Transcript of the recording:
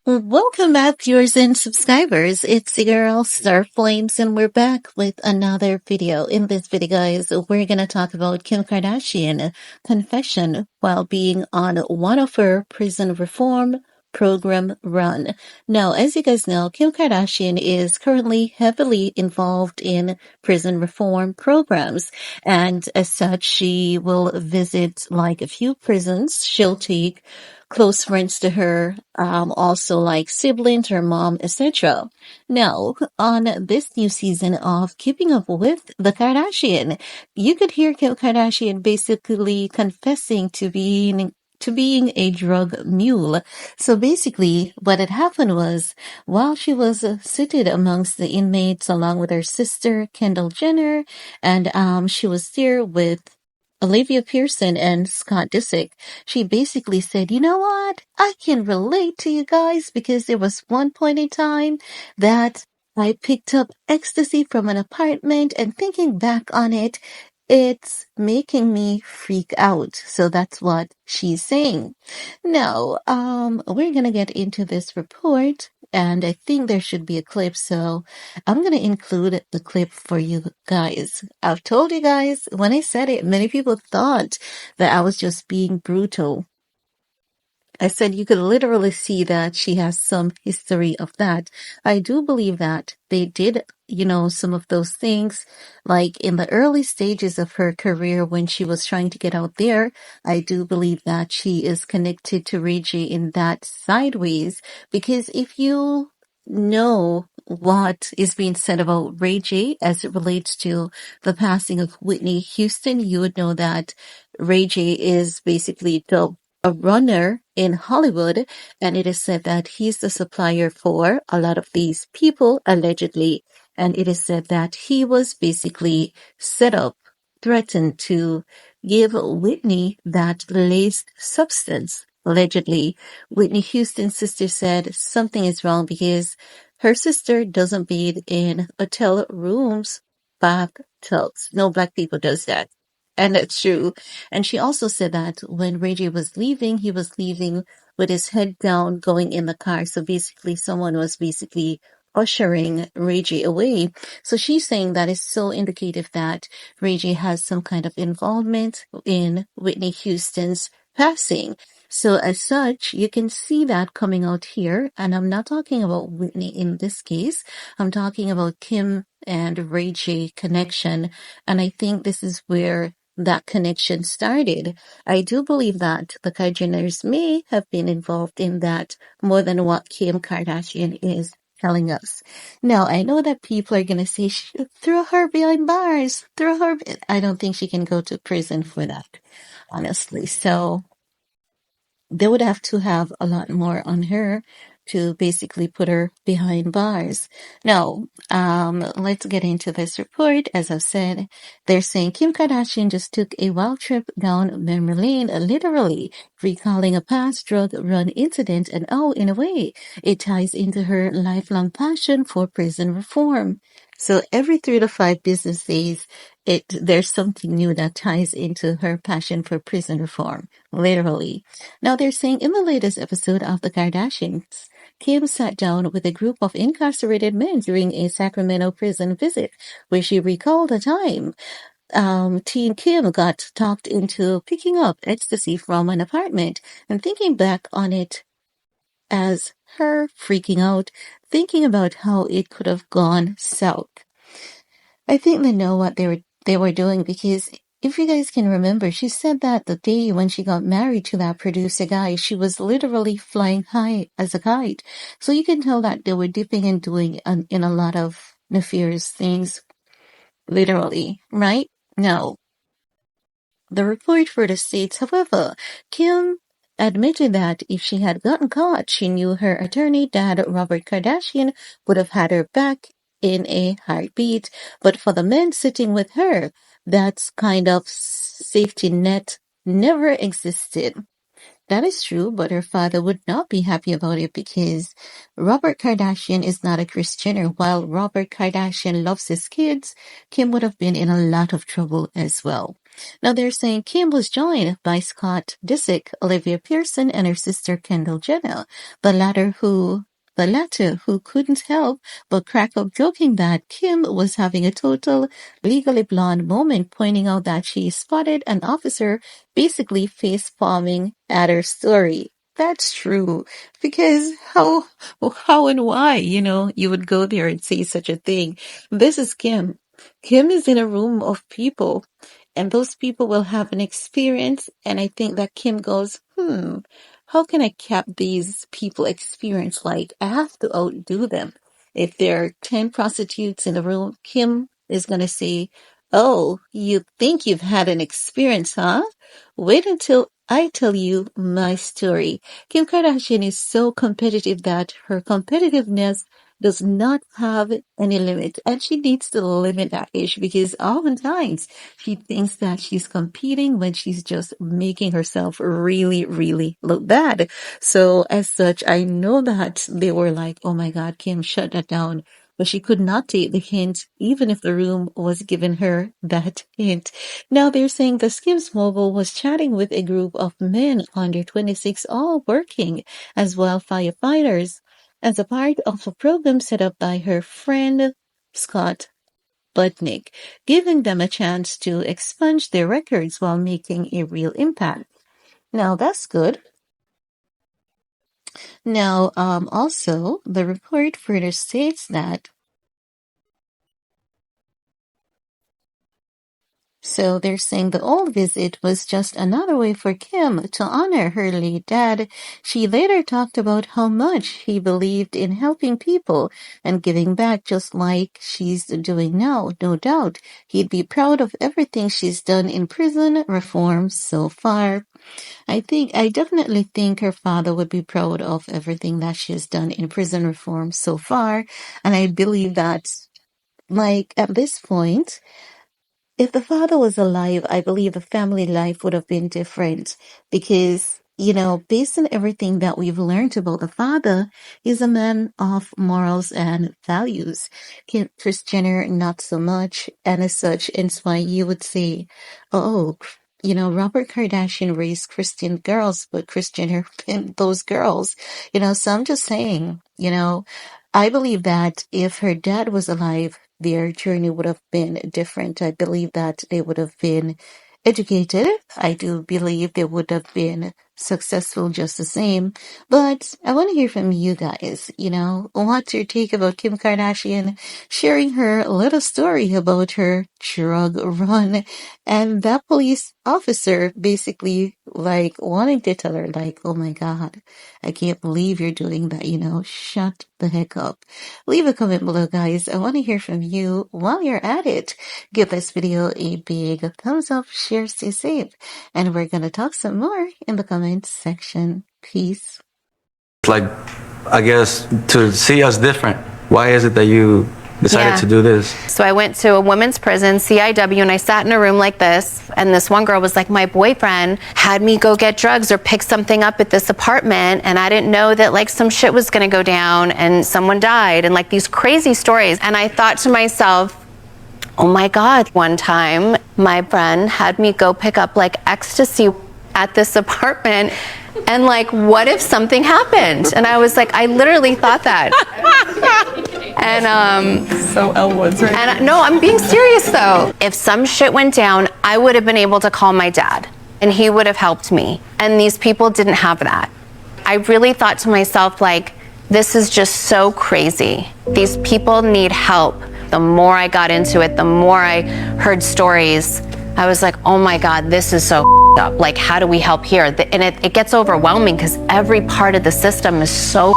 Welcome back, viewers and subscribers. It's the girl Star Flames, and we're back with another video. In this video, guys, we're gonna talk about Kim Kardashian confession while being on one of her prison reform program run. Now, as you guys know, Kim Kardashian is currently heavily involved in prison reform programs, and as such, she will visit like a few prisons. She'll take close friends to her, also like siblings, her mom, etc. Now, on this new season of Keeping Up with the Kardashian, you could hear Kim Kardashian basically confessing to being a drug mule. So basically, what had happened was, while she was seated amongst the inmates along with her sister, Kendall Jenner, and she was there with Olivia Pearson and Scott Disick, she basically said, you know what? I can relate to you guys because there was one point in time that I picked up ecstasy from an apartment, and thinking back on it, it's making me freak out. So that's what she's saying. Now, we're gonna get into this report, and I think there should be a clip, so I'm going to include the clip for you guys. I've told you guys, when I said it, many people thought that I was just being brutal. I said you could literally see that she has some history of that. I do believe that they did, some of those things, like in the early stages of her career when she was trying to get out there. I do believe that she is connected to Reggie in that sideways, because if you know what is being said about Ray J as it relates to the passing of Whitney Houston, you would know that Ray J is basically a runner in Hollywood, and it is said that he's the supplier for a lot of these people, allegedly. And it is said that he was basically set up, threatened to give Whitney that laced substance. Allegedly, Whitney Houston's sister said something is wrong because her sister doesn't bathe in hotel rooms, bathtubs. No black people does that. And that's true. And she also said that when Reggie was leaving, he was leaving with his head down, going in the car. So basically, someone was basically ushering Reggie away. So she's saying that is so indicative that Reggie has some kind of involvement in Whitney Houston's passing. So as such, you can see that coming out here. And I'm not talking about Whitney in this case. I'm talking about Kim and Reggie connection. And I think this is where that connection started. I do believe that the Kardashians may have been involved in that more than what Kim Kardashian is telling us. Now, I know that people are going to say, throw her behind bars, throw her. I don't think she can go to prison for that, honestly. So they would have to have a lot more on her to basically put her behind bars. Now, let's get into this report. As I've said, they're saying Kim Kardashian just took a wild trip down memory lane, literally recalling a past drug run incident. And oh, in a way, it ties into her lifelong passion for prison reform. So every 3 to 5 business days, there's something new that ties into her passion for prison reform, literally. Now they're saying in the latest episode of The Kardashians, Kim sat down with a group of incarcerated men during a Sacramento prison visit, where she recalled a time Teen Kim got talked into picking up ecstasy from an apartment, and thinking back on it as her freaking out, thinking about how it could have gone south. I think they know what they were doing, because if you guys can remember, she said that the day when she got married to that producer guy, she was literally flying high as a kite. So you can tell that they were dipping and doing in a lot of nefarious things, literally, right? Now, the report further states, however, Kim admitted that if she had gotten caught, she knew her attorney, Dad Robert Kardashian, would have had her back in a heartbeat. But for the men sitting with her, that kind of safety net never existed. That is true, but her father would not be happy about it, because Robert Kardashian is not a Christian. While Robert Kardashian loves his kids, Kim would have been in a lot of trouble as well. Now they're saying Kim was joined by Scott Disick, Olivia Pearson, and her sister Kendall Jenner, the latter who couldn't help but crack up joking that Kim was having a total legally blonde moment, pointing out that she spotted an officer basically face palming at her story. That's true. Because how and why, you would go there and say such a thing. This is Kim. Kim is in a room of people, and those people will have an experience. And I think that Kim goes, how can I cap these people experience? Like, I have to outdo them. If there are 10 prostitutes in the room, Kim is going to say, oh, you think you've had an experience, huh? Wait until I tell you my story. Kim Kardashian is so competitive that her competitiveness does not have any limit, and she needs to limit that issue because oftentimes she thinks that she's competing when she's just making herself really, really look bad. So as such, I know that they were like, oh my God, Kim, shut that down. But she could not take the hint, even if the room was giving her that hint. Now they're saying the Skims mogul was chatting with a group of men under 26, all working as well firefighters, as a part of a program set up by her friend Scott Budnick, giving them a chance to expunge their records while making a real impact. Now that's good. Now, also, the report further states that so they're saying the old visit was just another way for Kim to honor her late dad. She later talked about how much he believed in helping people and giving back just like she's doing now. No doubt he'd be proud of everything she's done in prison reform so far. I definitely think her father would be proud of everything that she has done in prison reform so far. And I believe that, like, at this point, if the father was alive, I believe the family life would have been different because, based on everything that we've learned about the father, he's a man of morals and values. Kris Jenner, not so much. And as such, it's why you would say, oh, Robert Kardashian raised Christian girls, but Kris Jenner pimped those girls. So I'm just saying, I believe that if her dad was alive, their journey would have been different. I believe that they would have been educated. I do believe they would have been successful just the same. But I want to hear from you guys. What's your take about Kim Kardashian sharing her little story about her drug run and that police officer basically like wanting to tell her like, oh my God, I can't believe you're doing that, shut the heck up. Leave a comment below, guys. I want to hear from you while you're at it. Give this video a big thumbs up, share, stay safe, and we're going to talk some more in the comment section. Peace. Like, I guess, to see us different. Why is it that you decided to do this? So I went to a women's prison, CIW, and I sat in a room like this, and this one girl was like, my boyfriend had me go get drugs or pick something up at this apartment, and I didn't know that like some shit was gonna go down and someone died, and like these crazy stories. And I thought to myself, oh my God, one time my friend had me go pick up like ecstasy at this apartment, and like, what if something happened? And I was like, I literally thought that. And so Elwood's right. And no, I'm being serious though. If some shit went down, I would have been able to call my dad and he would have helped me. And these people didn't have that. I really thought to myself, like, this is just so crazy. These people need help. The more I got into it, the more I heard stories, I was like, oh my God, this is so up. Like, how do we help here? And it gets overwhelming because every part of the system is so